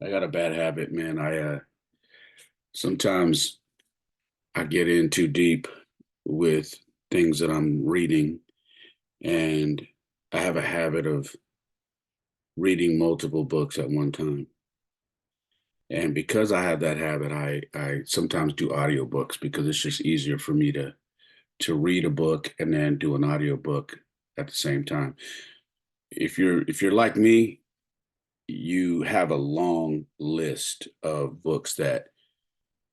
I got a bad habit, man. I sometimes I get in too deep with things that I'm reading, and I have a habit of reading multiple books at one time. And because I have that habit, I sometimes do audiobooks because it's just easier for me to read a book and then do an audiobook at the same time. If you're like me, you have a long list of books that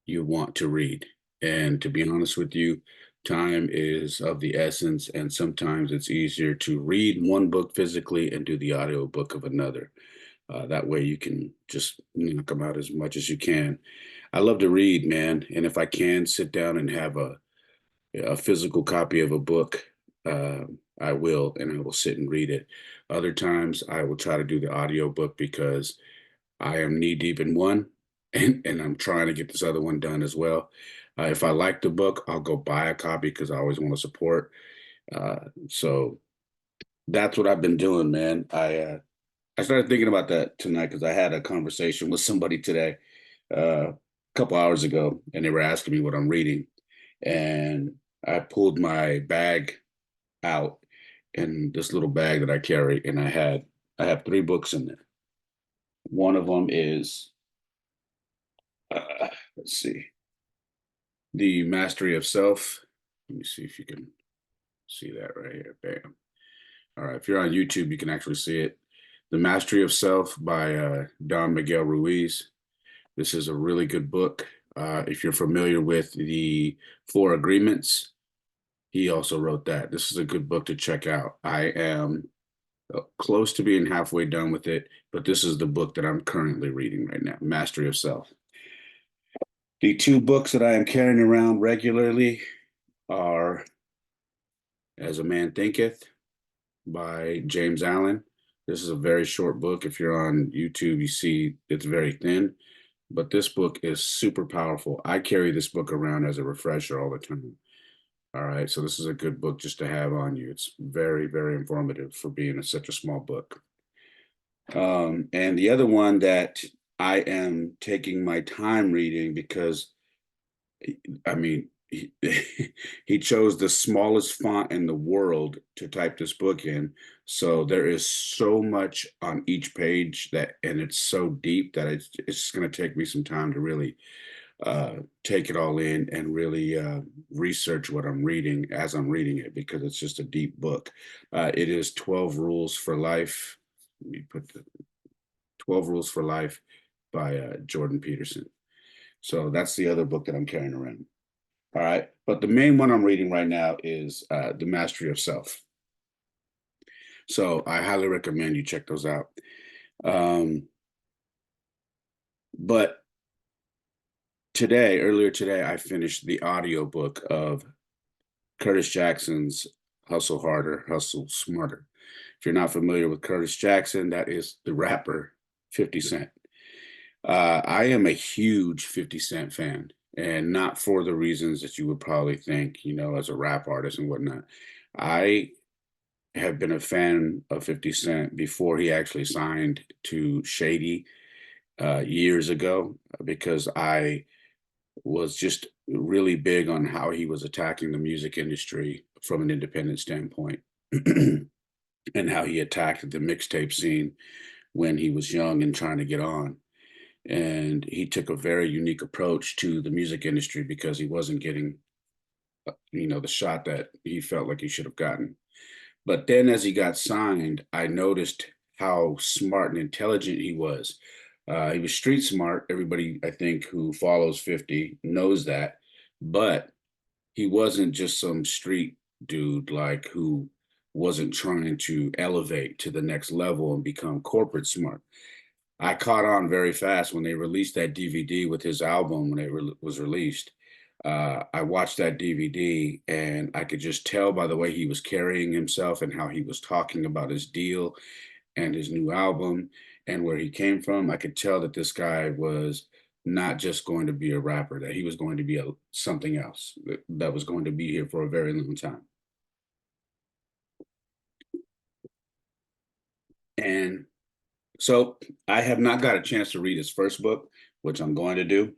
you want to read. And to be honest with you, time is of the essence, and sometimes it's easier to read one book physically and do the audio book of another. That way you can just knock them out as much as you can. I love to read, man, and if I can sit down and have a physical copy of a book, uh, I will, and I will sit and read it. Other times I will try to do the audio book because I am knee deep in one, and I'm trying to get this other one done as well. If I like the book, I'll go buy a copy because I always want to support. So that's what I've been doing, man. I started thinking about that tonight because I had a conversation with somebody today, a couple hours ago, and they were asking me what I'm reading, and I pulled my bag out in this little bag that I carry, and I have three books in there. One of them is let's see, The Mastery of Self. Let me see if you can see that right here. Bam. All right. If you're on YouTube, you can actually see it. The Mastery of Self by Don Miguel Ruiz. This is a really good book. If you're familiar with the Four Agreements, he also wrote that. This is a good book to check out. I am close to being halfway done with it, but this is the book that I'm currently reading right now, Mastery of Self. The two books that I am carrying around regularly are As a Man Thinketh by James Allen. This is a very short book. If you're on YouTube, you see it's very thin, but this book is super powerful. I carry this book around as a refresher all the time. All right, so this is a good book just to have on you. It's very, very informative for being such a small book. And the other one that I am taking my time reading because I mean, he chose the smallest font in the world to type this book in. So there is so much on each page that, and it's so deep that it's going to take me some time to really take it all in and really research what I'm reading as I'm reading it because it's just a deep book. It is 12 Rules for Life. Let me put the 12 Rules for Life by Jordan Peterson. So that's the other book that I'm carrying around. All right. But the main one I'm reading right now is The Mastery of Self. So I highly recommend you check those out. Um, but earlier today, I finished the audiobook of Curtis Jackson's Hustle Harder, Hustle Smarter. If you're not familiar with Curtis Jackson, that is the rapper 50 Cent. I am a huge 50 Cent fan, and not for the reasons that you would probably think, as a rap artist and whatnot. I have been a fan of 50 Cent before he actually signed to Shady years ago because I was just really big on how he was attacking the music industry from an independent standpoint and how he attacked the mixtape scene when he was young and trying to get on. And he took a very unique approach to the music industry because he wasn't getting, the shot that he felt like he should have gotten. But then as he got signed, I noticed how smart and intelligent he was. He was street smart. Everybody, I think, who follows 50 knows that. But he wasn't just some street dude like who wasn't trying to elevate to the next level and become corporate smart. I caught on very fast when they released that DVD with his album when it was released. I watched that DVD and I could just tell by the way he was carrying himself and how he was talking about his deal and his new album and where he came from. I could tell that this guy was not just going to be a rapper, that he was going to be something else that was going to be here for a very long time. And So I have not got a chance to read his first book, which I'm going to do,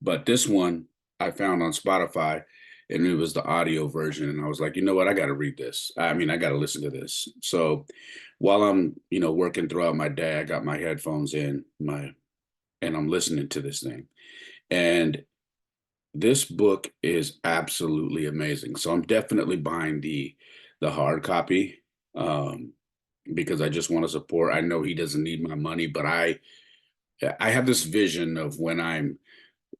but this one I found on Spotify and it was the audio version. And I was like, you know what? I got to read this. I mean, I got to listen to this. So while I'm, working throughout my day, I got my headphones in and I'm listening to this thing. And this book is absolutely amazing. So I'm definitely buying the hard copy um, because I just want to support. I know he doesn't need my money, but I have this vision of when I'm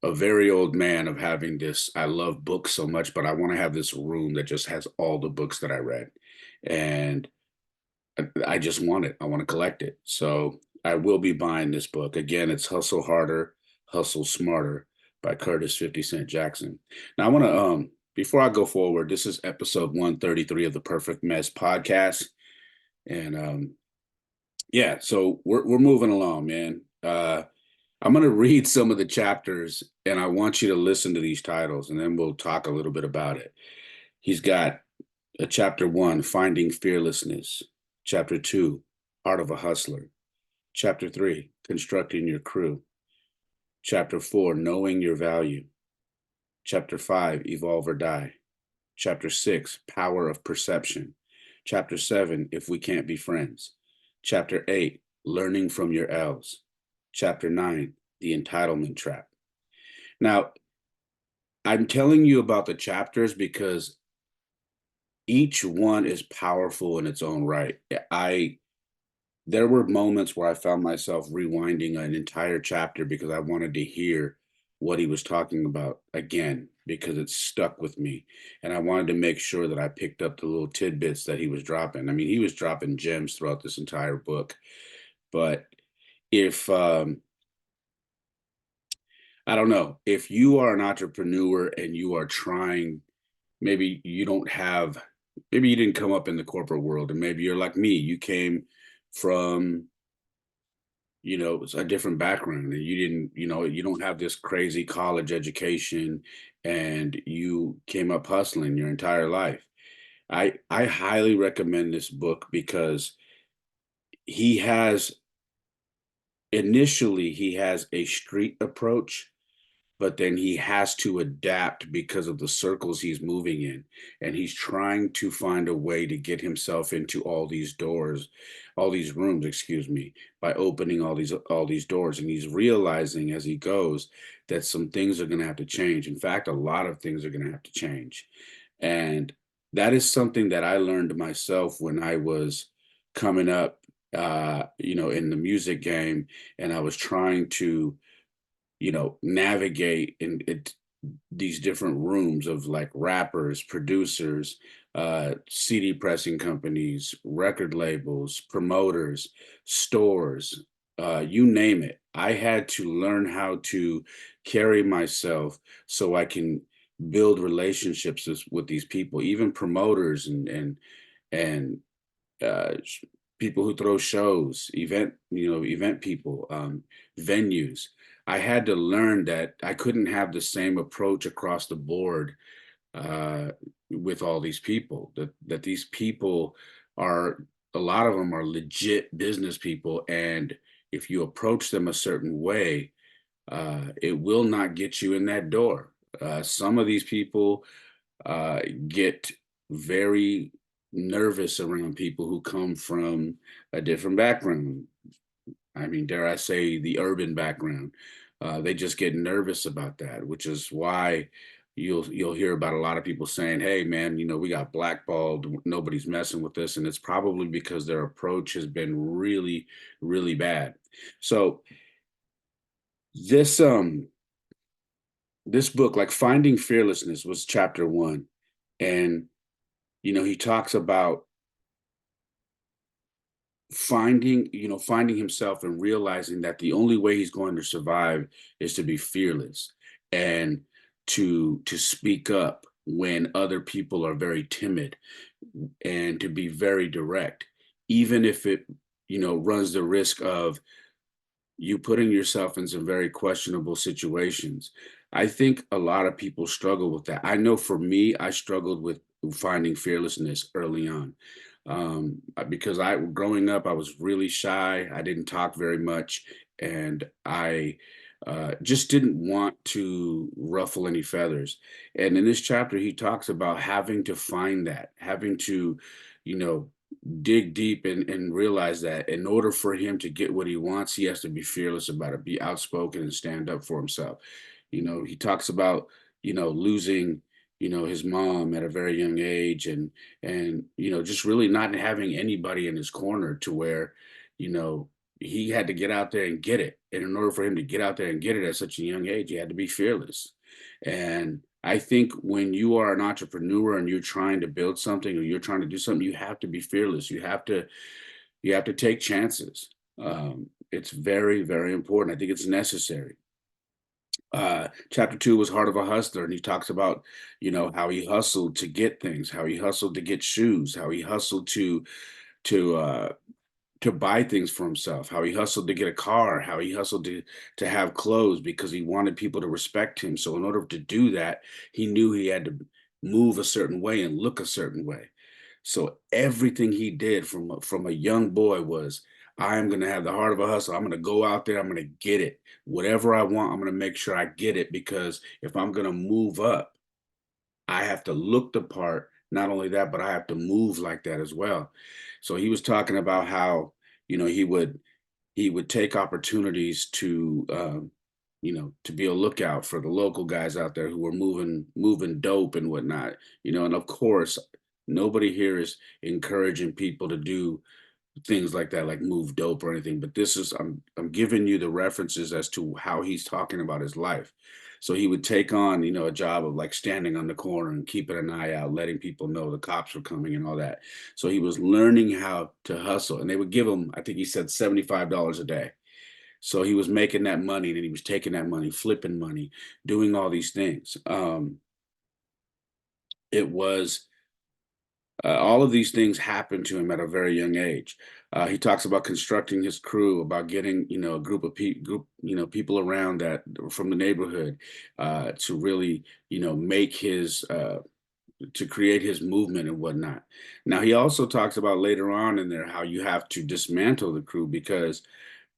a very old man of having this. I love books so much, but I want to have this room that just has all the books that I read, and I just want it. I want to collect it. So I will be buying this book. Again, it's Hustle Harder, Hustle Smarter by Curtis 50 Cent Jackson. Now I want to before I go forward, this is episode 133 of the Perfect Mess podcast. And yeah, so we're moving along, man. I'm gonna read some of the chapters and I want you to listen to these titles and then we'll talk a little bit about it. He's got chapter 1, Finding Fearlessness. Chapter 2, Heart of a Hustler. Chapter 3, Constructing Your Crew. Chapter 4, Knowing Your Value. Chapter 5, Evolve or Die. Chapter 6, Power of Perception. Chapter 7, If We Can't Be Friends. Chapter 8, Learning from Your L's. Chapter 9, The Entitlement Trap. Now, I'm telling you about the chapters because each one is powerful in its own right. There were moments where I found myself rewinding an entire chapter because I wanted to hear what he was talking about again because it stuck with me. And I wanted to make sure that I picked up the little tidbits that he was dropping. I mean, he was dropping gems throughout this entire book. But if I don't know, if you are an entrepreneur and you are trying, maybe you don't have, maybe you didn't come up in the corporate world, and maybe you're like me, you came from, it's a different background, and you didn't, you don't have this crazy college education, and you came up hustling your entire life. I highly recommend this book because he has he has a street approach, but then he has to adapt because of the circles he's moving in. And he's trying to find a way to get himself into all these doors, all these rooms, excuse me, by opening all these doors. And he's realizing as he goes that some things are going to have to change. In fact, a lot of things are going to have to change. And that is something that I learned myself when I was coming up, in the music game, and I was trying to navigate in these different rooms of like rappers, producers, CD pressing companies, record labels, promoters, stores, you name it. I had to learn how to carry myself so I can build relationships with these people, even promoters and uh, people who throw shows, event people, venues. I had to learn that I couldn't have the same approach across the board uh, with all these people. That these people are, a lot of them are legit business people, and if you approach them a certain way, it will not get you in that door. Some of these people get very nervous around people who come from a different background. I mean, dare I say, the urban background. They just get nervous about that, which is why you'll hear about a lot of people saying, "Hey, man, we got blackballed. Nobody's messing with this," and it's probably because their approach has been really, really bad. So this this book, like Finding Fearlessness, was chapter 1, and he talks about finding himself and realizing that the only way he's going to survive is to be fearless and to speak up when other people are very timid, and to be very direct, even if it runs the risk of you putting yourself in some very questionable situations. I think a lot of people struggle with that. I know for me, I struggled with finding fearlessness early on. Because I growing up, I was really shy. I didn't talk very much, and I just didn't want to ruffle any feathers. And in this chapter, he talks about having to find that, having to, you know, dig deep and realize that in order for him to get what he wants, he has to be fearless about it, be outspoken and stand up for himself. He talks about, losing, his mom at a very young age, and just really not having anybody in his corner to where, you know, he had to get out there and get it. And in order for him to get out there and get it at such a young age, he had to be fearless. And I think when you are an entrepreneur and you're trying to build something or you're trying to do something, you have to be fearless. You have to take chances. It's very, very important. I think it's necessary. Chapter 2 was Heart of a Hustler, and he talks about, how he hustled to get things, how he hustled to get shoes, how he hustled to uh to buy things for himself, how he hustled to get a car, how he hustled to have clothes because he wanted people to respect him. So in order to do that, he knew he had to move a certain way and look a certain way. So everything he did from a young boy was, I'm going to have the heart of a hustler. I'm going to go out there. I'm going to get it. Whatever I want, I'm going to make sure I get it, because if I'm going to move up, I have to look the part. Not only that, but I have to move like that as well. So he was talking about how, he would take opportunities to be a lookout for the local guys out there who were moving dope and whatnot. And of course, nobody here is encouraging people to do things like that, like move dope or anything. But this is I'm giving you the references as to how he's talking about his life. So he would take on, a job of like standing on the corner and keeping an eye out, letting people know the cops were coming and all that. So he was learning how to hustle, and they would give him, I think he said, $75 a day. So he was making that money, and then he was taking that money, flipping money, doing all these things. It was All of these things happened to him at a very young age. He talks about constructing his crew, about getting, a people around that from the neighborhood, to really, make his to create his movement and whatnot. Now he also talks about later on in there how you have to dismantle the crew, because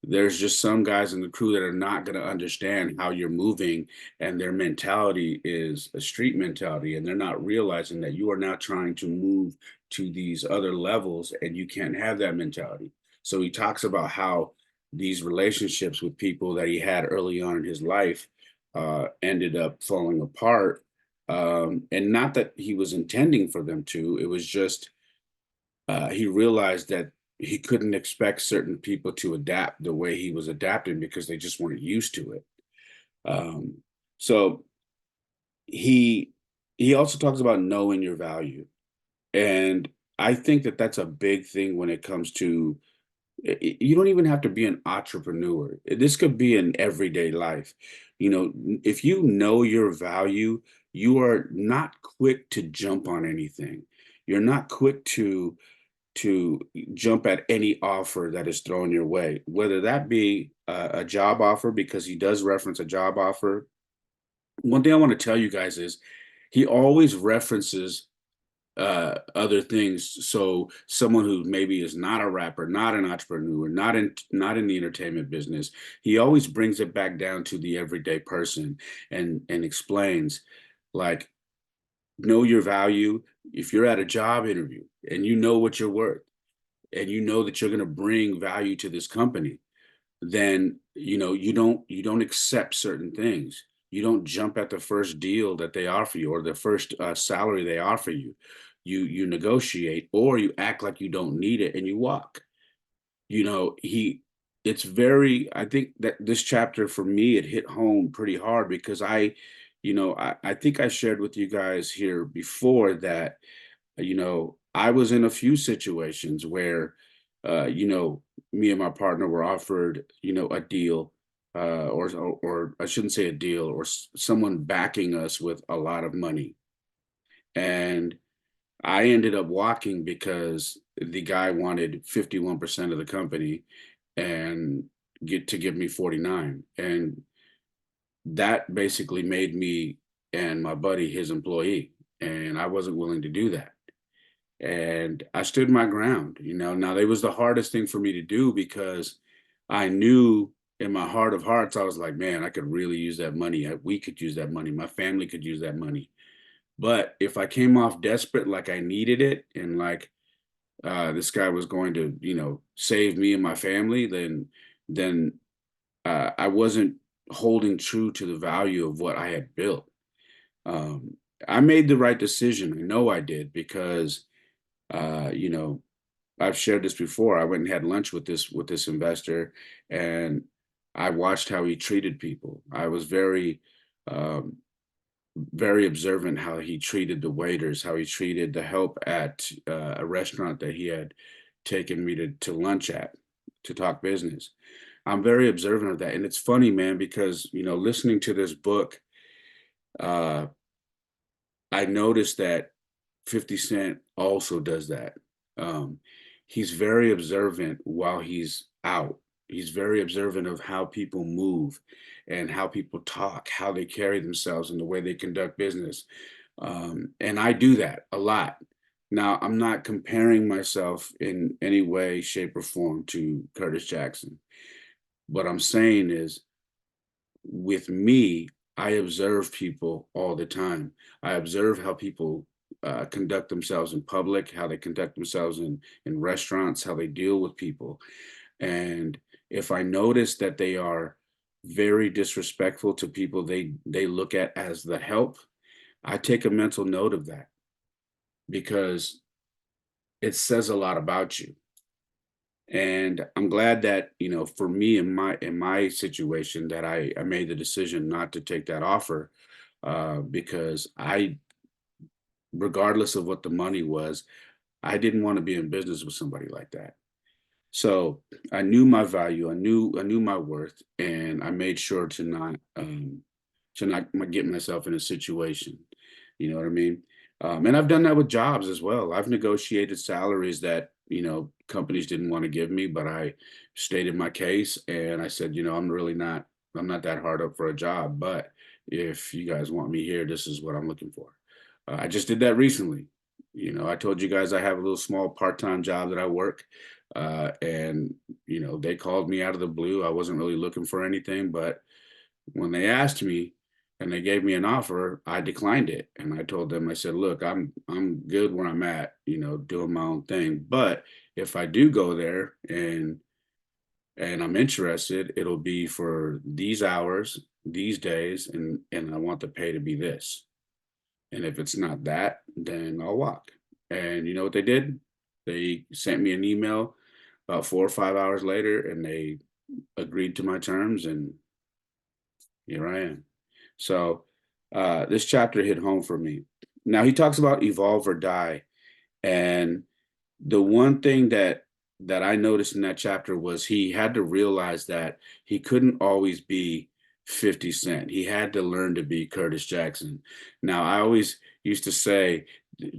there's just some guys in the crew that are not going to understand how you're moving, and their mentality is a street mentality, and they're not realizing that you are now trying to move to these other levels, and you can't have that mentality. So he talks about how these relationships with people that he had early on in his life ended up falling apart, and not that he was intending for them to. It was just he realized that he couldn't expect certain people to adapt the way he was adapting, because they just weren't used to it. Um, so he he also talks about knowing your value, and I think that that's a big thing when it comes to. You don't even have to be an entrepreneur. This could be in everyday life. If you know your value, you are not quick to jump on anything. You're not quick to jump at any offer that is thrown your way, whether that be a job offer, because he does reference a job offer. One thing I want to tell you guys is he always references other things. So someone who maybe is not a rapper, not an entrepreneur, not in the entertainment business, he always brings it back down to the everyday person, and explains, like, know your value. If you're at a job interview and you know what you're worth, and you know that you're going to bring value to this company, then you don't accept certain things. You don't jump at the first deal that they offer you, or the first salary they offer you. You negotiate, or you act like you don't need it and you walk. He it's very I think that this chapter, for me, it hit home pretty hard, because I think I shared with you guys here before that I was in a few situations where, me and my partner were offered, a deal, or I shouldn't say a deal, or someone backing us with a lot of money. And I ended up walking because the guy wanted 51% of the company and give me 49. And that basically made me and my buddy his employee. And I wasn't willing to do that. and I stood my ground. Now it was the hardest thing for me to do because I knew in my heart of hearts, I was like, man, I could really use that money. We could use that money. My family could use that money. But if I came off desperate, like I needed it, and like this guy was going to, save me and my family, then I wasn't holding true to the value of what I had built. Um, I made the right decision. I know I did because, uh, you know, I've shared this before. I went and had lunch with this investor, and I watched how he treated people. I was um, very observant how he treated the waiters, how he treated the help at a restaurant that he had taken me to lunch at to talk business. I'm very observant of that. And it's funny, man, because, listening to this book, uh, I noticed that 50 Cent also does that. Um, he's very observant while he's out. He's very observant of how people move and how people talk, how they carry themselves, and the way they conduct business. And I do that a lot. Now, I'm not comparing myself in any way, shape, or form to Curtis Jackson. What I'm saying is, with me, I observe people all the time. I observe how people conduct themselves in public, how they conduct themselves in restaurants, how they deal with people. And if I notice that they are very disrespectful to people they look at as the help, I take a mental note of that because it says a lot about you. And I'm glad that, for me in my situation that I made the decision not to take that offer, because regardless of what the money was, I didn't want to be in business with somebody like that. So I knew my value, I knew my worth, and I made sure to not get myself in a situation. You know what I mean? And I've done that with jobs as well. I've negotiated salaries that, companies didn't want to give me, but I stated my case and I said, I'm not that hard up for a job, but if you guys want me here, this is what I'm looking for. I just did that recently. I told you guys I have a little small part-time job that I work, and they called me out of the blue. I wasn't really looking for anything, but when they asked me and they gave me an offer, I declined it. And I told them, I said, look, I'm good where I'm at, doing my own thing. But if I do go there and I'm interested, it'll be for these hours, these days, and I want the pay to be this. And if it's not that, then I'll walk. And you know what they did? They sent me an email about 4 or 5 hours later, and they agreed to my terms, and here I am. So this chapter hit home for me. Now he talks about evolve or die, and the one thing that I noticed in that chapter was he had to realize that he couldn't always be 50 Cent. He had to learn to be Curtis Jackson. Now I always used to say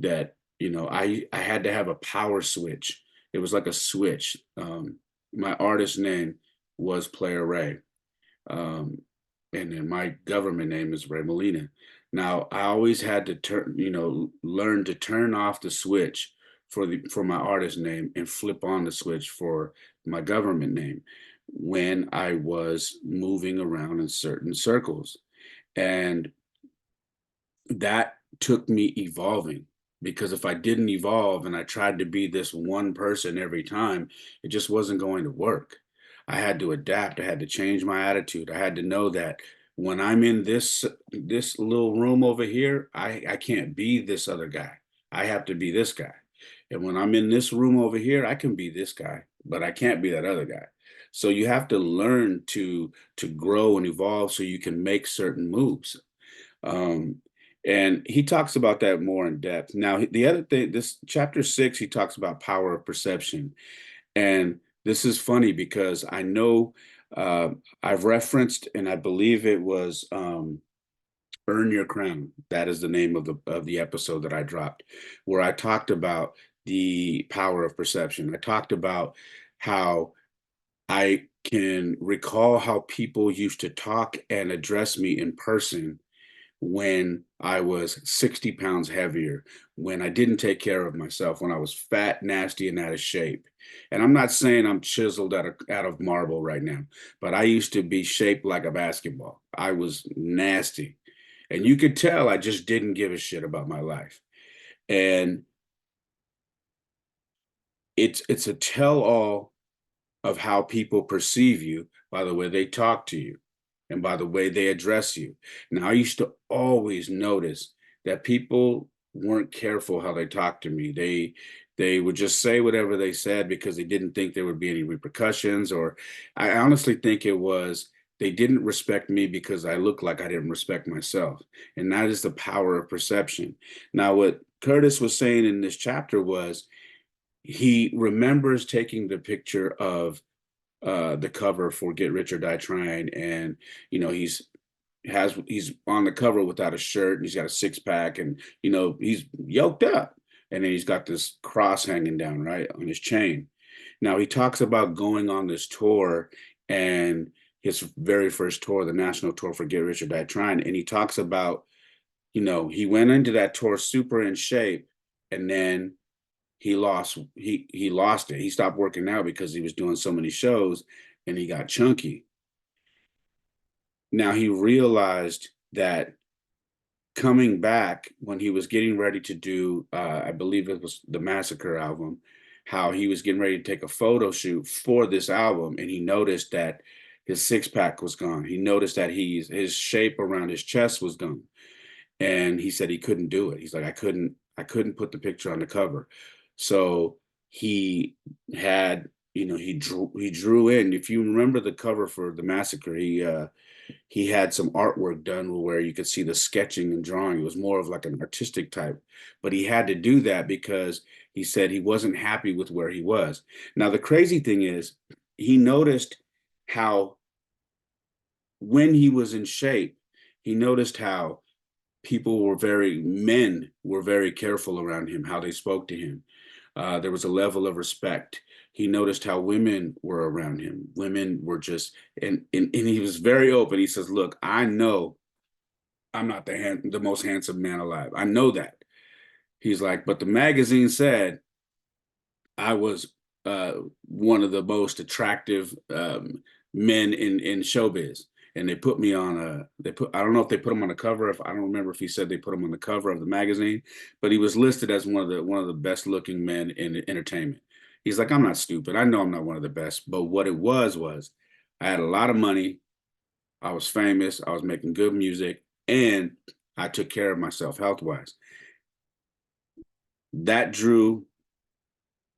that I had to have a power switch. It was like a switch. My artist name was Player Ray. Um, and then my government name is Ray Molina. Now I always had to learn to turn off the switch for my artist name and flip on the switch for my government name when I was moving around in certain circles. And that took me evolving, because if I didn't evolve and I tried to be this one person every time, it just wasn't going to work. I had to adapt. I had to change my attitude. I had to know that when I'm in this little room over here, I can't be this other guy. I have to be this guy. And when I'm in this room over here, I can be this guy, but I can't be that other guy. So you have to learn to grow and evolve so you can make certain moves. Um, and he talks about that more in depth. Now, the other thing, this chapter 6, he talks about power of perception. And this is funny because I know uh, I've referenced, and I believe it was Earn Your Crown. That is the name of the episode that I dropped, where I talked about the power of perception. I talked about how I can recall how people used to talk and address me in person when I was 60 pounds heavier, when I didn't take care of myself, when I was fat, nasty, and out of shape. And I'm not saying I'm chiseled out of marble right now, but I used to be shaped like a basketball. I was nasty. And you could tell I just didn't give a shit about my life. And it's a tell-all of how people perceive you by the way they talk to you and by the way they address you. Now, I used to always notice that people weren't careful how they talked to me. They would just say whatever they said because they didn't think there would be any repercussions, or I honestly think it was they didn't respect me because I looked like I didn't respect myself. And that is the power of perception. Now, what Curtis was saying in this chapter was he remembers taking the picture of the cover for Get Rich or Die Trying, and he's on the cover without a shirt, and he's got a six pack, and he's yoked up, and then he's got this cross hanging down right on his chain. Now he talks about going on this tour, and his very first tour, the national tour for Get Rich or Die Trying, and he talks about he went into that tour super in shape, and then he lost it. He stopped working out because he was doing so many shows and he got chunky. Now he realized that coming back when he was getting ready to do I believe it was the Massacre album, how he was getting ready to take a photo shoot for this album, and he noticed that his six pack was gone. He noticed that his shape around his chest was gone. And he said he couldn't do it. He's like, I couldn't put the picture on the cover. So he had, he drew in. If you remember the cover for the Massacre, he had some artwork done where you could see the sketching and drawing. It was more of like an artistic type, but he had to do that because he said he wasn't happy with where he was. Now the crazy thing is, he noticed how when he was in shape, he noticed how men were very careful around him, how they spoke to him. There was a level of respect. He noticed how women were around him. Women were just, and he was very open. He says, look, I know I'm not the most handsome man alive. I know that. He's like, but the magazine said I was one of the most attractive men in showbiz, and they put me on I don't know if they put him on the cover. If I don't remember if he said they put him on the cover of the magazine, but he was listed as one of the best looking men in entertainment. He's like, I'm not stupid. I know I'm not one of the best, but what it was I had a lot of money. I was famous. I was making good music, and I took care of myself health wise. That drew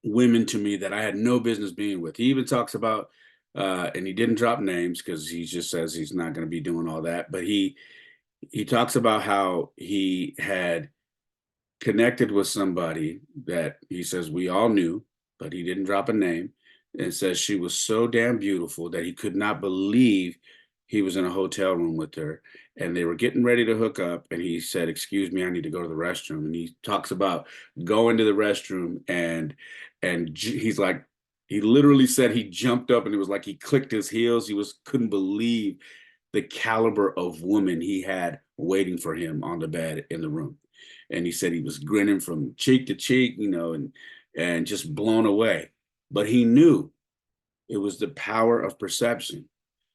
women to me that I had no business being with. He even talks about, and he didn't drop names because he just says he's not going to be doing all that. But he talks about how he had connected with somebody that he says we all knew, but he didn't drop a name, and says she was so damn beautiful that he could not believe he was in a hotel room with her, and they were getting ready to hook up, and he said, excuse me, I need to go to the restroom. And he talks about going to the restroom, and he's like, he literally said he jumped up, and it was like he clicked his heels. He was couldn't believe the caliber of woman he had waiting for him on the bed in the room. And he said he was grinning from cheek to cheek, and just blown away. But he knew it was the power of perception.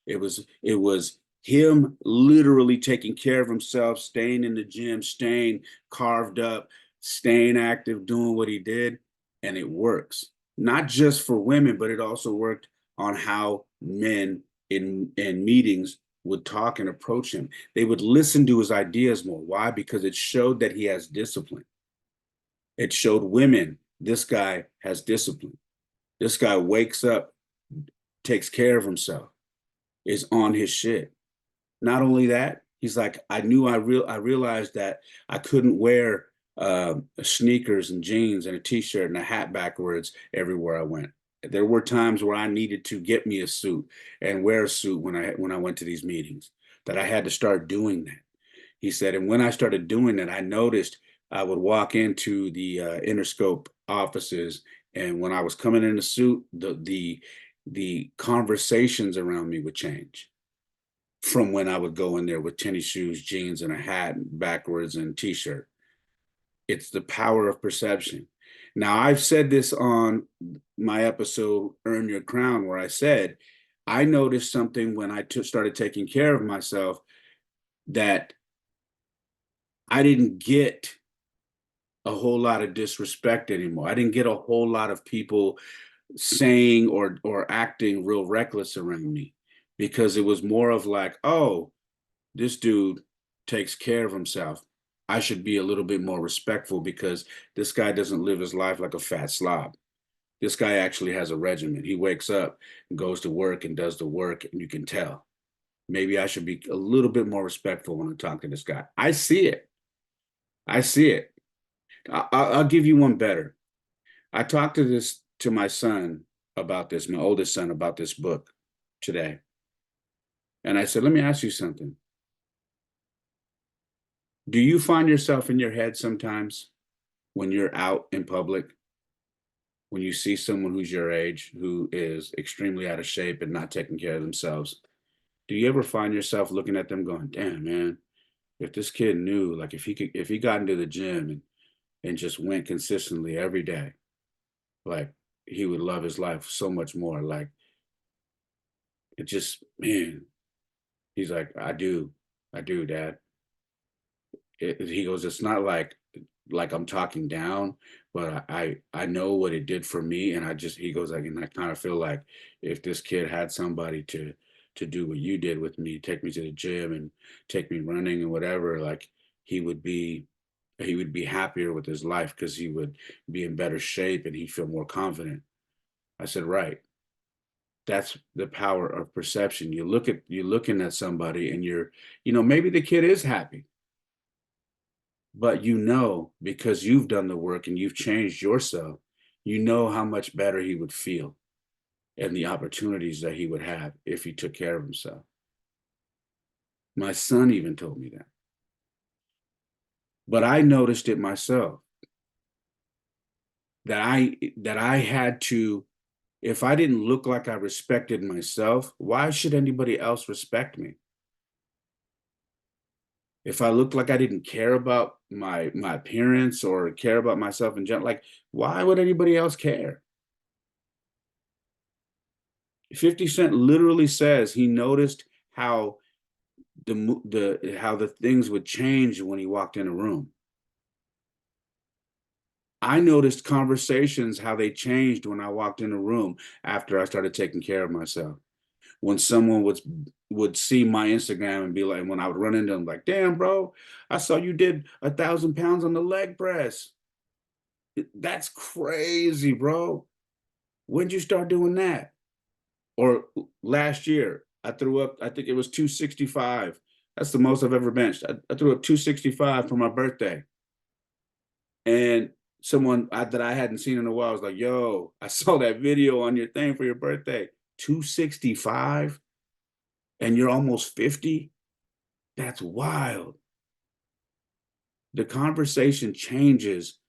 It was him literally taking care of himself, staying in the gym, staying carved up, staying active, doing what he did, and it works. Not just for women, but it also worked on how men in meetings would talk and approach him. They would listen to his ideas more. Why? Because it showed that he has discipline. It showed women, this guy has discipline. This guy wakes up, takes care of himself, is on his shit. Not only that, he's like, I realized that I couldn't wear sneakers and jeans and a t-shirt and a hat backwards everywhere I went. There were times where I needed to get me a suit and wear a suit when I went to these meetings, that I had to start doing that. He said, and when I started doing that, I noticed I would walk into the Interscope offices, and when I was coming in a suit, the conversations around me would change. from when I would go in there with tennis shoes, jeans, and a hat backwards and t-shirt. It's the power of perception. Now, I've said this on my episode, Earn Your Crown, where I said, I noticed something when I started taking care of myself that I didn't get a whole lot of disrespect anymore. I didn't get a whole lot of people saying or acting real reckless around me, because it was more of like, oh, this dude takes care of himself. I should be a little bit more respectful because this guy doesn't live his life like a fat slob. This guy actually has a regimen. He wakes up and goes to work and does the work, and you can tell. Maybe I should be a little bit more respectful when I talk to this guy. I see it. I see it. I'll give you one better. I talked to my son about this, my oldest son, about this book today. And I said, let me ask you something. Do you find yourself in your head sometimes when you're out in public, when you see someone who's your age who is extremely out of shape and not taking care of themselves? Do you ever find yourself looking at them going, damn, man, if this kid knew, like if he got into the gym and just went consistently every day, like he would love his life so much more. Like it just, man, he's like, I do, Dad. He goes, it's not like I'm talking down, but I know what it did for me, and he goes like, and I kind of feel like if this kid had somebody to do what you did with me, take me to the gym and take me running and whatever, like he would be he would be happier with his life because he would be in better shape and he'd feel more confident. I said, right. That's the power of perception. You're looking at somebody and maybe the kid is happy, but because you've done the work and you've changed yourself, how much better he would feel and the opportunities that he would have if he took care of himself. My son even told me that. But I noticed it myself that I had to, if I didn't look like I respected myself, why should anybody else respect me? If I looked like I didn't care about my appearance or care about myself in general, like why would anybody else care? 50 Cent literally says he noticed how the things would change when he walked in a room. I noticed conversations how they changed when I walked in a room after I started taking care of myself. When someone would see my Instagram and be like, when I would run into them, like, damn, bro, I saw you did 1,000 pounds on the leg press. That's crazy, bro. When'd you start doing that? Or last year, I threw up, I think it was 265. That's the most I've ever benched. I threw up 265 for my birthday. And someone that I hadn't seen in a while was like, yo, I saw that video on your thing for your birthday. 265 and you're almost 50? That's wild. The conversation changes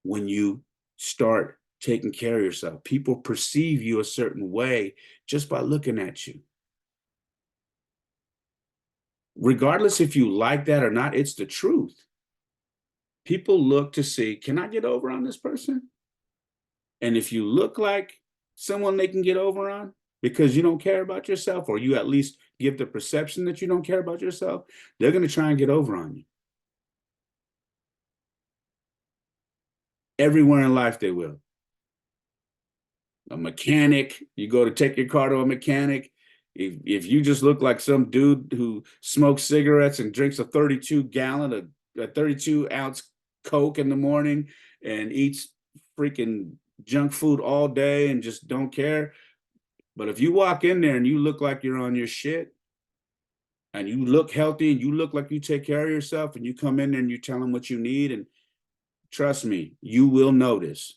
when you start taking care of yourself. People perceive you a certain way just by looking at you. Regardless if you like that or not, it's the truth. People look to see, can I get over on this person? And if you look like someone they can get over on because you don't care about yourself, or you at least give the perception that you don't care about yourself, they're going to try and get over on you. Everywhere in life, they will. A mechanic, you go to take your car to a mechanic. If you just look like some dude who smokes cigarettes and drinks a 32-gallon, a 32-ounce Coke in the morning and eats freaking junk food all day and just don't care. But if you walk in there and you look like you're on your shit and you look healthy and you look like you take care of yourself and you come in there and you tell them what you need, and trust me, you will notice.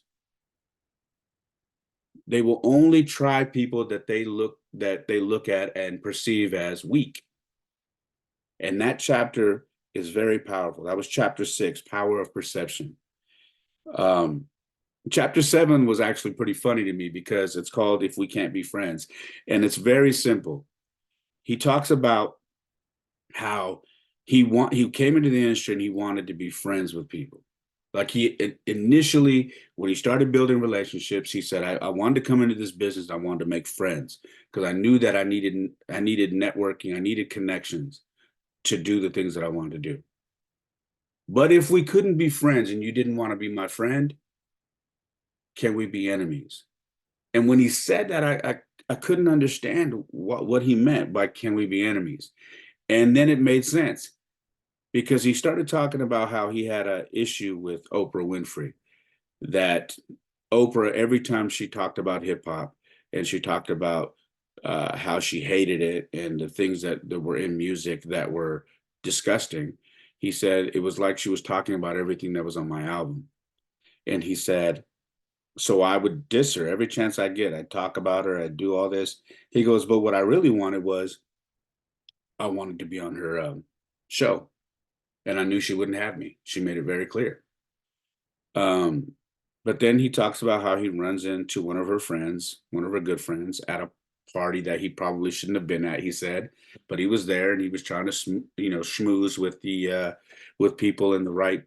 They will only try people that they look at and perceive as weak. And that chapter is very powerful. That was chapter 6, Power of Perception. Chapter 7 was actually pretty funny to me because it's called If We Can't Be Friends. And it's very simple. he talks about how he came into the industry and he wanted to be friends with people. Like he initially, when he started building relationships, he said, I wanted to come into this business. I wanted to make friends because I knew that I needed networking. I needed connections to do the things that I wanted to do. But if we couldn't be friends and you didn't want to be my friend, can we be enemies? And when he said that, I couldn't understand what he meant by can we be enemies? And then it made sense because he started talking about how he had an issue with Oprah Winfrey, that Oprah, every time she talked about hip hop and she talked about how she hated it and the things that were in music that were disgusting, he said it was like she was talking about everything that was on my album. And he said, so I would diss her every chance I get. I'd talk about her, I'd do all this. He goes, but what I really wanted was I wanted to be on her show. And I knew she wouldn't have me. She made it very clear. Um, but then he talks about how he runs into one of her friends, one of her good friends, at a party that he probably shouldn't have been at. He said, but he was there and he was trying to, schmooze with the with people in the right,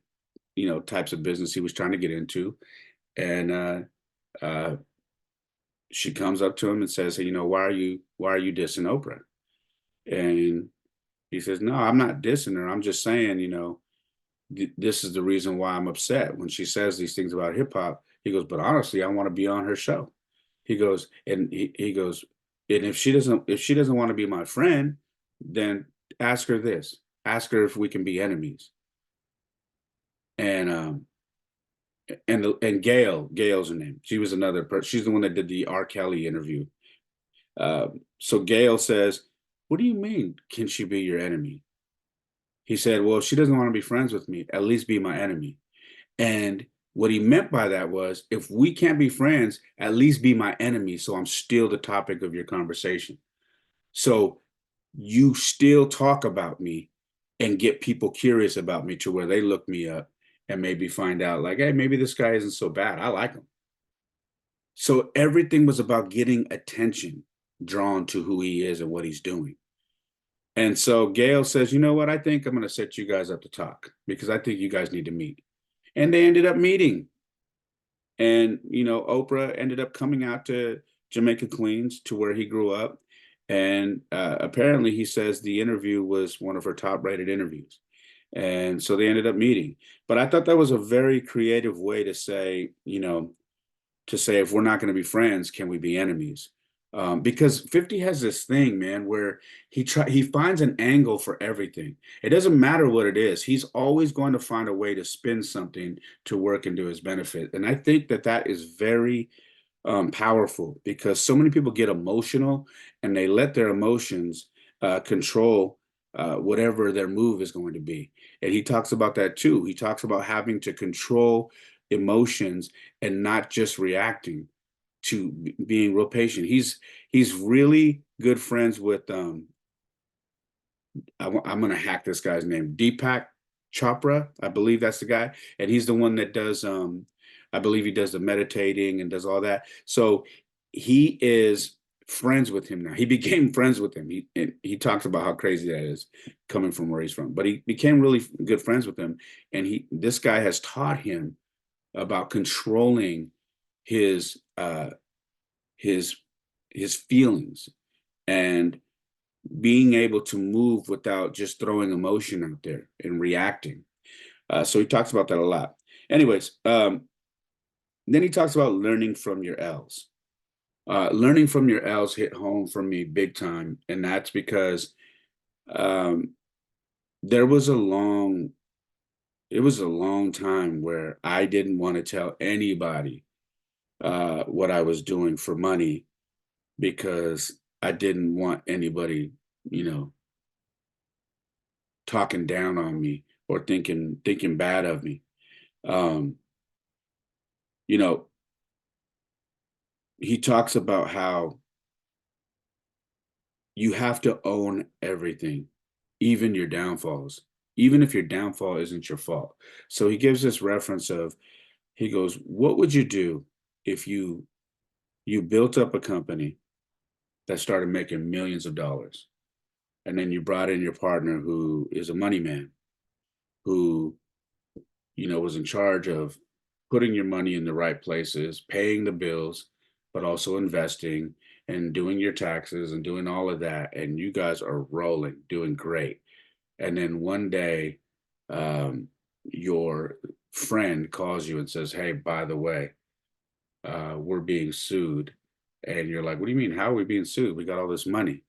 types of business he was trying to get into. And uh, she comes up to him and says, hey, why are you dissing Oprah? And he says, no, I'm not dissing her. I'm just saying, this is the reason why I'm upset when she says these things about hip hop. He goes, but honestly, I want to be on her show. He goes, and he goes, and if she doesn't want to be my friend, then ask her this. Ask her if we can be enemies. And Gail's her name. She was another person. She's the one that did the R. Kelly interview. So Gail says, what do you mean? Can she be your enemy? He said, well, if she doesn't want to be friends with me, at least be my enemy. And what he meant by that was, if we can't be friends, at least be my enemy. So I'm still the topic of your conversation. So you still talk about me and get people curious about me to where they look me up and maybe find out like, hey, maybe this guy isn't so bad. I like him. So everything was about getting attention drawn to who he is and what he's doing. And so Gail says, you know what? I think I'm going to set you guys up to talk because I think you guys need to meet. And they ended up meeting. And, Oprah ended up coming out to Jamaica, Queens, to where he grew up. And apparently he says the interview was one of her top rated interviews. And so they ended up meeting. But I thought that was a very creative way to say if we're not going to be friends, can we be enemies? Because 50 has this thing, man, where he finds an angle for everything. It doesn't matter what it is. He's always going to find a way to spin something to work into his benefit. And I think that is very powerful because so many people get emotional and they let their emotions control whatever their move is going to be. And he talks about that too. He talks about having to control emotions and not just reacting, to being real patient. He's really good friends with I'm gonna hack this guy's name, Deepak Chopra, I believe that's the guy, and he's the one that does I believe he does the meditating and does all that. So he is friends with him now. He became friends with him. He talks about how crazy that is coming from where he's from, but he became really good friends with him, and this guy has taught him about controlling his his his feelings and being able to move without just throwing emotion out there and reacting. So he talks about that a lot. Anyways, then he talks about learning from your L's. Learning from your L's hit home for me big time, and that's because um, there was a long it was a long time where I didn't want to tell anybody what I was doing for money because I didn't want anybody, you know, talking down on me or thinking bad of me. Um, you know, he talks about how you have to own everything, even your downfalls, even if your downfall isn't your fault. So he gives this reference of, he goes, what would you do if you built up a company that started making millions of dollars? And then you brought in your partner who is a money man, who, was in charge of putting your money in the right places, paying the bills, but also investing and doing your taxes and doing all of that. And you guys are rolling, doing great. And then one day, your friend calls you and says, "Hey, by the way, we're being sued." And you're like, "What do you mean? How are we being sued? We got all this money."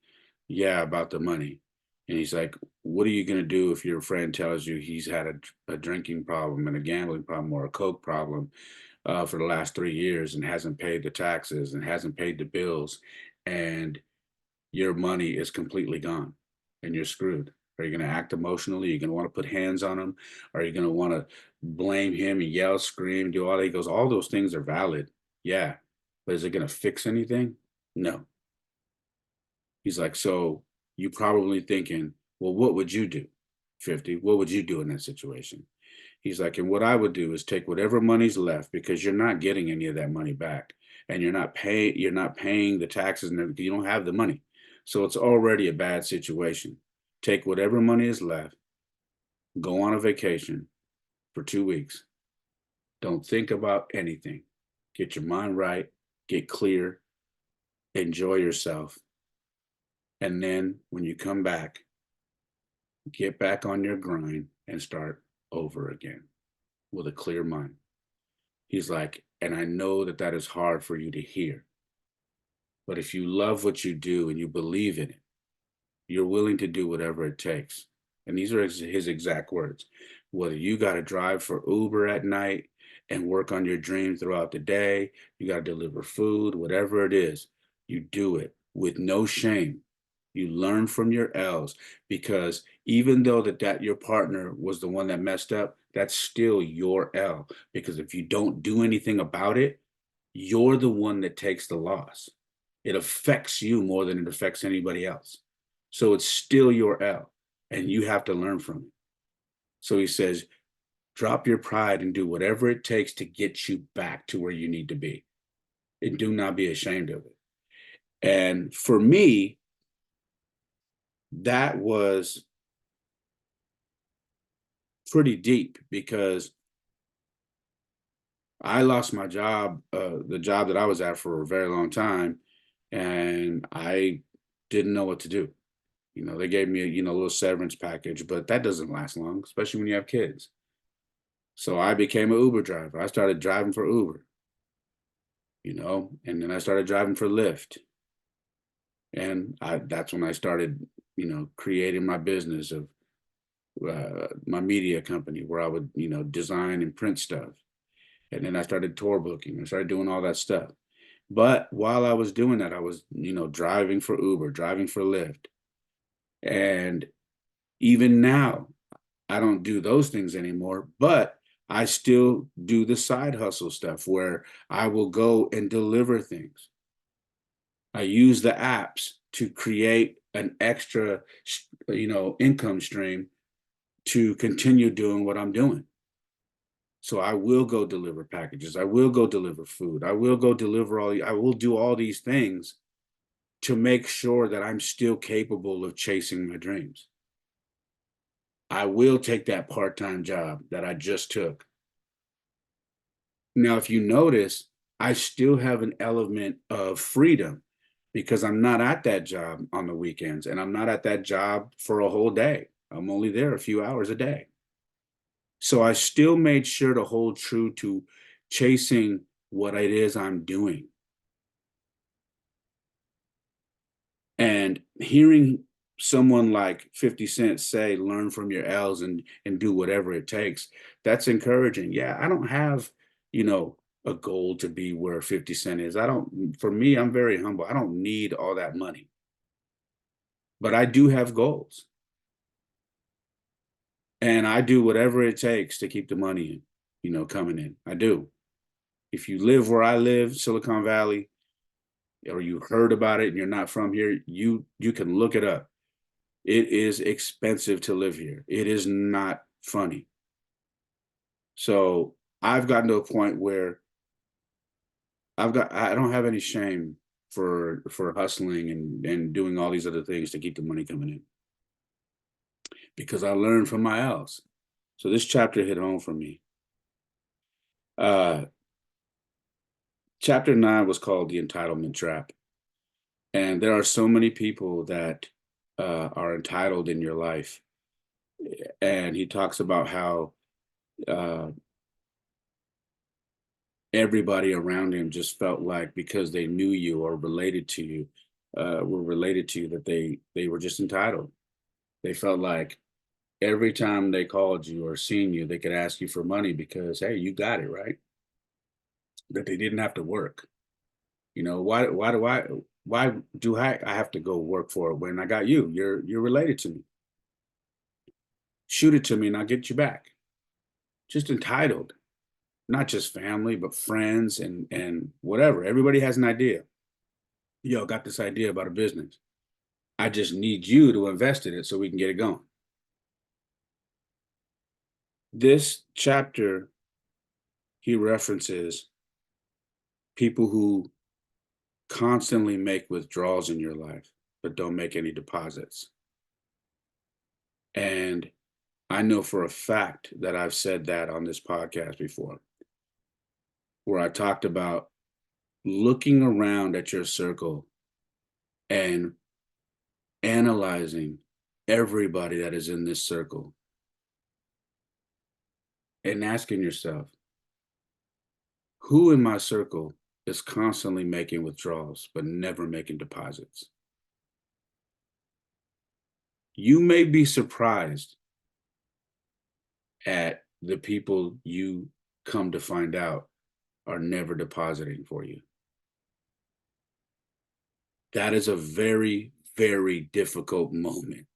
"Yeah, about the money." And he's like, "What are you going to do if your friend tells you he's had a drinking problem and a gambling problem or a coke problem for the last 3 years and hasn't paid the taxes and hasn't paid the bills, and your money is completely gone and you're screwed? Are you going to act emotionally? Are you going to want to put hands on him? Are you going to want to blame him and yell, scream, do all that?" He goes, "All those things are valid. Yeah. But is it going to fix anything? No." He's like, "So you probably thinking, well, what would you do? 50, what would you do in that situation?" He's like, "And what I would do is take whatever money's left, because you're not getting any of that money back. And you're not paying the taxes and everything. You don't have the money. So it's already a bad situation. Take whatever money is left, go on a vacation for 2 weeks. Don't think about anything. Get your mind right, get clear, enjoy yourself. And then when you come back, get back on your grind and start over again with a clear mind." He's like, "And I know that that is hard for you to hear, but if you love what you do and you believe in it, you're willing to do whatever it takes." And these are his exact words. "Whether you got to drive for Uber at night and work on your dream throughout the day, you got to deliver food, whatever it is, you do it with no shame. You learn from your L's, because even though that your partner was the one that messed up, that's still your L. Because if you don't do anything about it, you're the one that takes the loss. It affects you more than it affects anybody else. So it's still your L, and you have to learn from it." So he says, drop your pride and do whatever it takes to get you back to where you need to be. And do not be ashamed of it. And for me, that was pretty deep, because I lost my job, the job that I was at for a very long time, and I didn't know what to do. They gave me a little severance package, but that doesn't last long, especially when you have kids. So I became an Uber driver. I started driving for Uber, and then I started driving for Lyft. And that's when I started, creating my business of my media company, where I would, design and print stuff. And then I started tour booking. I started doing all that stuff. But while I was doing that, I was, driving for Uber, driving for Lyft. And even now, I don't do those things anymore, but I still do the side hustle stuff where I will go and deliver things. I use the apps to create an extra, income stream to continue doing what I'm doing. So I will go deliver packages. I will go deliver food. I will go deliver I will do all these things to make sure that I'm still capable of chasing my dreams. I will take that part-time job that I just took. Now, if you notice, I still have an element of freedom, because I'm not at that job on the weekends, and I'm not at that job for a whole day. I'm only there a few hours a day. So I still made sure to hold true to chasing what it is I'm doing. And hearing someone like 50 Cent say, learn from your L's and do whatever it takes, that's encouraging. Yeah, I don't have, you know, a goal to be where 50 Cent is. For me, I'm very humble. I don't need all that money, but I do have goals. And I do whatever it takes to keep the money in, coming in. I do. If you live where I live, Silicon Valley, or you heard about it and you're not from here, you can look it up. It is expensive to live here. It is not funny. So I've gotten to a point where I don't have any shame for hustling and doing all these other things to keep the money coming in. because I learned from my L's. So this chapter hit home for me. Uh, Chapter 9 was called The Entitlement Trap. And there are so many people that are entitled in your life. And he talks about how uh, everybody around him just felt like because they knew you or related to you, were related to you, that they were just entitled. They felt like every time they called you or seen you, they could ask you for money because, hey, you got it, right? That they didn't have to work. You know, why do I have to go work for it when I got you? You're related to me. Shoot it to me and I'll get you back. Just entitled. Not just family, but friends and whatever. Everybody has an idea. Yo, got this idea about a business. I just need you to invest in it so we can get it going. This chapter, he references people who constantly make withdrawals in your life, but don't make any deposits. And I know for a fact that I've said that on this podcast before, where I talked about looking around at your circle and analyzing everybody that is in this circle and asking yourself, who in my circle is constantly making withdrawals but never making deposits? You may be surprised at the people you come to find out are never depositing for you. That is a very, very difficult moment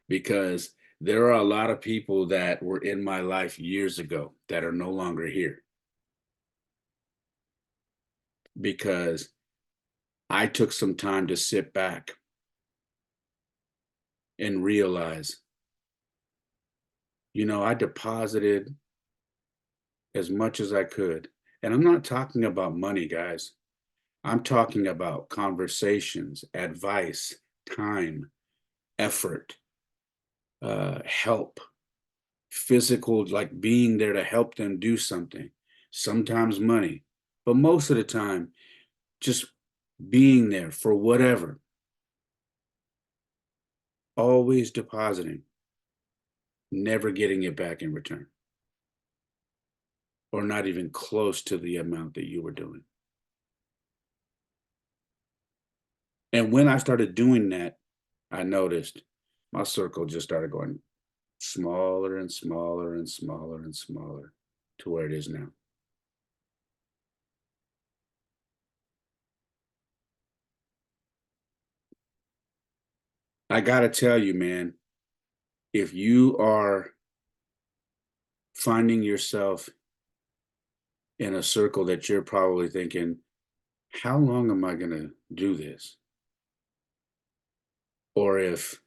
because there are a lot of people that were in my life years ago that are no longer here because I took some time to sit back and realize, I deposited as much as I could. And I'm not talking about money, guys. I'm talking about conversations, advice, time, effort, help, physical, like being there to help them do something, sometimes money, but most of the time, just being there for whatever, always depositing, never getting it back in return, or not even close to the amount that you were doing. And when I started doing that, I noticed my circle just started going smaller and smaller and smaller and smaller to where it is now. I got to tell you, man, if you are finding yourself in a circle that you're probably thinking, how long am I going to do this? Or if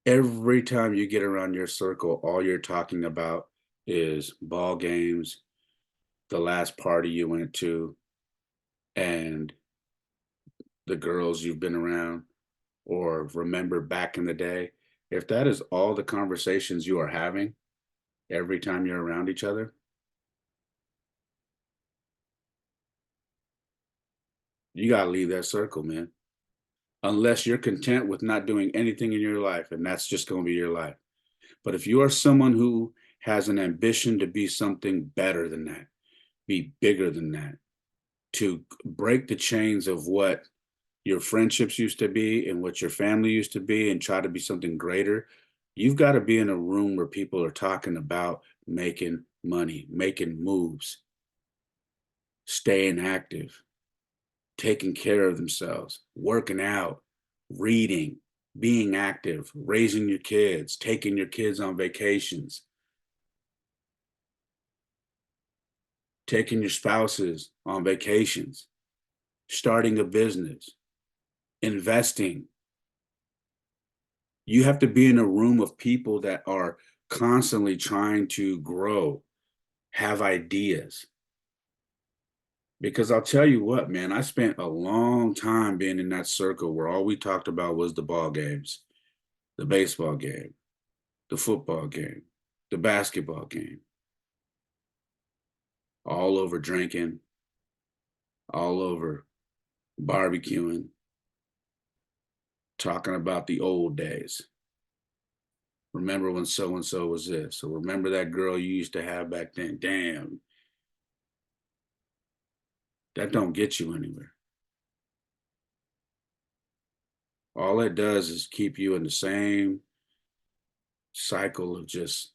every time you get around your circle, all you're talking about is ball games, the last party you went to, and the girls you've been around, or remember back in the day, if that is all the conversations you are having every time you're around each other, you got to leave that circle, man. Unless you're content with not doing anything in your life, and that's just going to be your life. But if you are someone who has an ambition to be something better than that, be bigger than that, to break the chains of what your friendships used to be and what your family used to be and try to be something greater, you've got to be in a room where people are talking about making money, making moves, staying active, taking care of themselves, working out, reading, being active, raising your kids, taking your kids on vacations, taking your spouses on vacations, starting a business, investing. You have to be in a room of people that are constantly trying to grow, have ideas. Because I'll tell you what, man, I spent a long time being in that circle where all we talked about was the ball games, the baseball game, the football game, the basketball game, all over drinking, all over barbecuing, talking about the old days. Remember when so and so was this? So remember that girl you used to have back then? Damn, that don't get you anywhere. All it does is keep you in the same cycle of just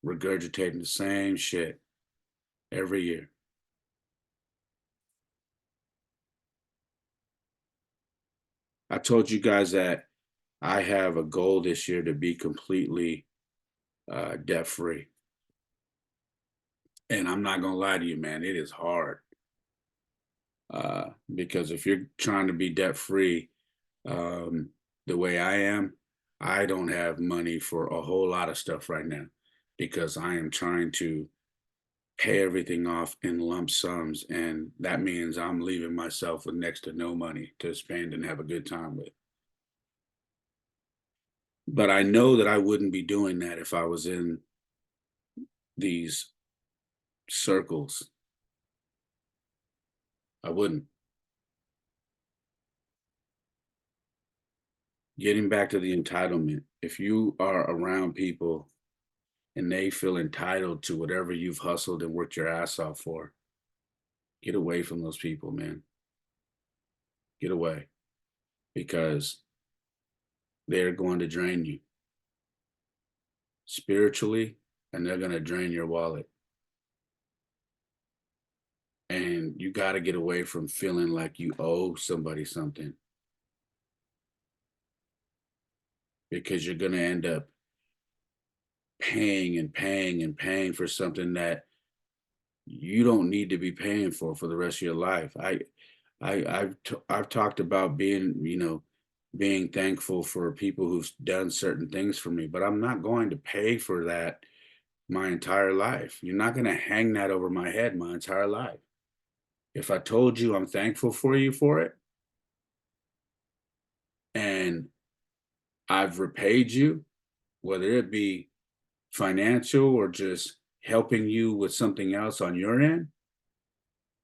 regurgitating the same shit every year. I told you guys that I have a goal this year to be completely debt free. And I'm not going to lie to you, man, it is hard. Because if you're trying to be debt free um, the way I am, I don't have money for a whole lot of stuff right now because I am trying to pay everything off in lump sums. And that means I'm leaving myself with next to no money to spend and have a good time with. But I know that I wouldn't be doing that if I was in these circles. I wouldn't. Getting back to the entitlement, if you are around people and they feel entitled to whatever you've hustled and worked your ass off for, get away from those people, man. Get away because they're going to drain you spiritually and they're going to drain your wallet. And you got to get away from feeling like you owe somebody something because you're going to end up paying and paying and paying for something that you don't need to be paying for the rest of your life. I've talked about being, being thankful for people who've done certain things for me, but I'm not going to pay for that my entire life. You're not going to hang that over my head my entire life. If I told you I'm thankful for you for it and I've repaid you, whether it be financial or just helping you with something else on your end,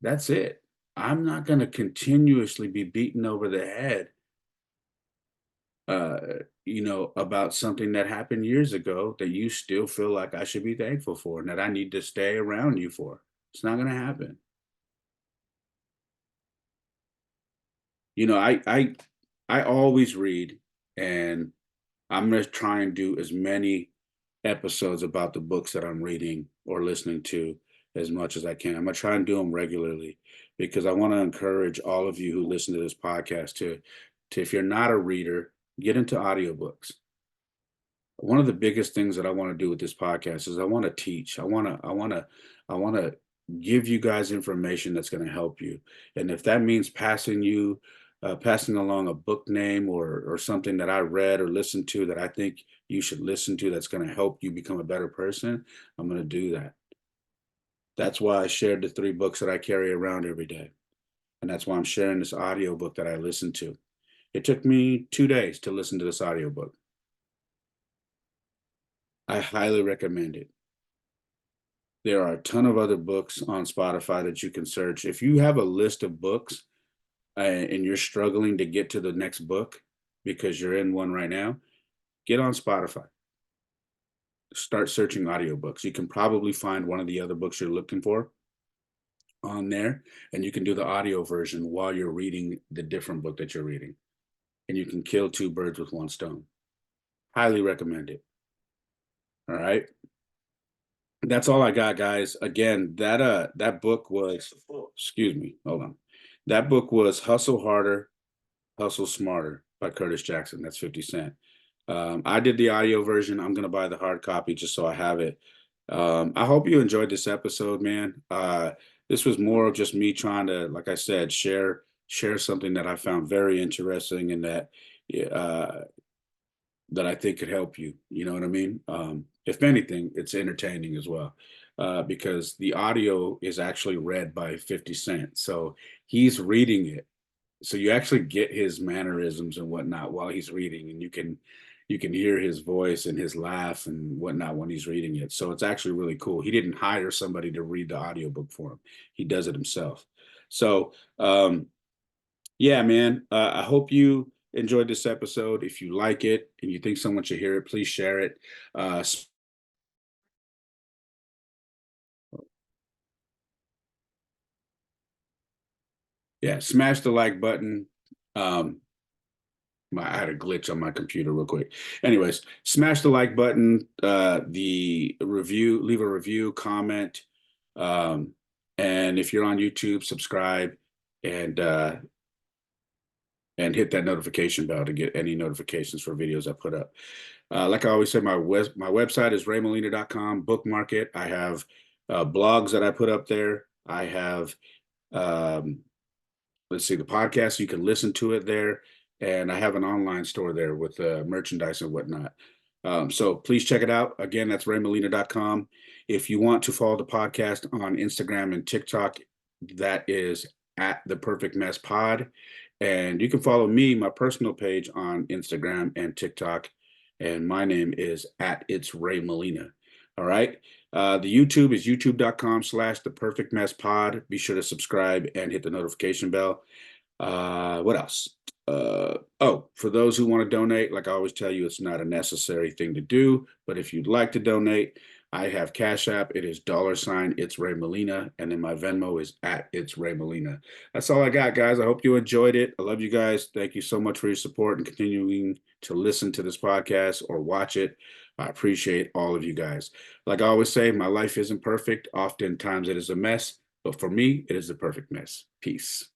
that's it. I'm not going to continuously be beaten over the head, uh, about something that happened years ago that you still feel like I should be thankful for and that I need to stay around you for. It's not going to happen. You know, I always read, and I'm going to try and do as many episodes about the books that I'm reading or listening to as much as I can. I'm going to try and do them regularly because I want to encourage all of you who listen to this podcast to if you're not a reader, get into audiobooks. One of the biggest things that I want to do with this podcast is I want to teach. I want to give you guys information that's going to help you. And if that means passing along a book name or something that I read or listened to that I think you should listen to that's going to help you become a better person, I'm going to do that. That's why I shared the 3 books that I carry around every day. And that's why I'm sharing this audiobook that I listen to. It took me 2 days to listen to this audiobook. I highly recommend it. There are a ton of other books on Spotify that you can search. If you have a list of books and you're struggling to get to the next book because you're in one right now, get on Spotify. Start searching audiobooks. You can probably find one of the other books you're looking for on there, and you can do the audio version while you're reading the different book that you're reading. And you can kill 2 birds with 1 stone. Highly recommend it. All right. That's all I got, guys. Again, that book was, excuse me, hold on. That book was Hustle Harder, Hustle Smarter by Curtis Jackson. That's 50 Cent. I did the audio version. I'm gonna buy the hard copy just so I have it. I hope you enjoyed this episode, man. This was more of just me trying to, like I said, share something that I found very interesting and uh, that I think could help you. You know what I mean? If anything, it's entertaining as well. Because the audio is actually read by 50 Cent. So he's reading it. so you actually get his mannerisms and whatnot while he's reading, and you can hear his voice and his laugh and whatnot when he's reading it. So it's actually really cool. He didn't hire somebody to read the audiobook for him. He does it himself. So yeah, man, I hope you enjoyed this episode. If you like it and you think someone should hear it, please share it. Yeah, smash the like button. Um, I had a glitch on my computer real quick. Anyways, smash the like button, the review, leave a review, comment, um, and if you're on YouTube, subscribe and uh, and hit that notification bell to get any notifications for videos I put up. Like I always said, my website is raymolina.com. Bookmark it. I have blogs that I put up there. I have um, let's see, the podcast, you can listen to it there, and I have an online store there with merchandise and whatnot. So please check it out. Again, that's raymolina.com. If you want to follow the podcast on Instagram and TikTok, that is at the Perfect Mess Pod. And you can follow me, my personal page on Instagram and TikTok. And my name is at It's Ray Molina. All right. The YouTube is youtube.com/the perfect mess pod. Be sure to subscribe and hit the notification bell. What else? Oh, for those who want to donate, like I always tell you, it's not a necessary thing to do, but if you'd like to donate, I have Cash App. It is $ It's Ray Molina, and then my Venmo is at It's Ray Molina. That's all I got, guys. I hope you enjoyed it. I love you guys. Thank you so much for your support and continuing to listen to this podcast or watch it. I appreciate all of you guys. Like I always say, my life isn't perfect. Oftentimes it is a mess, but for me, it is the perfect mess. Peace.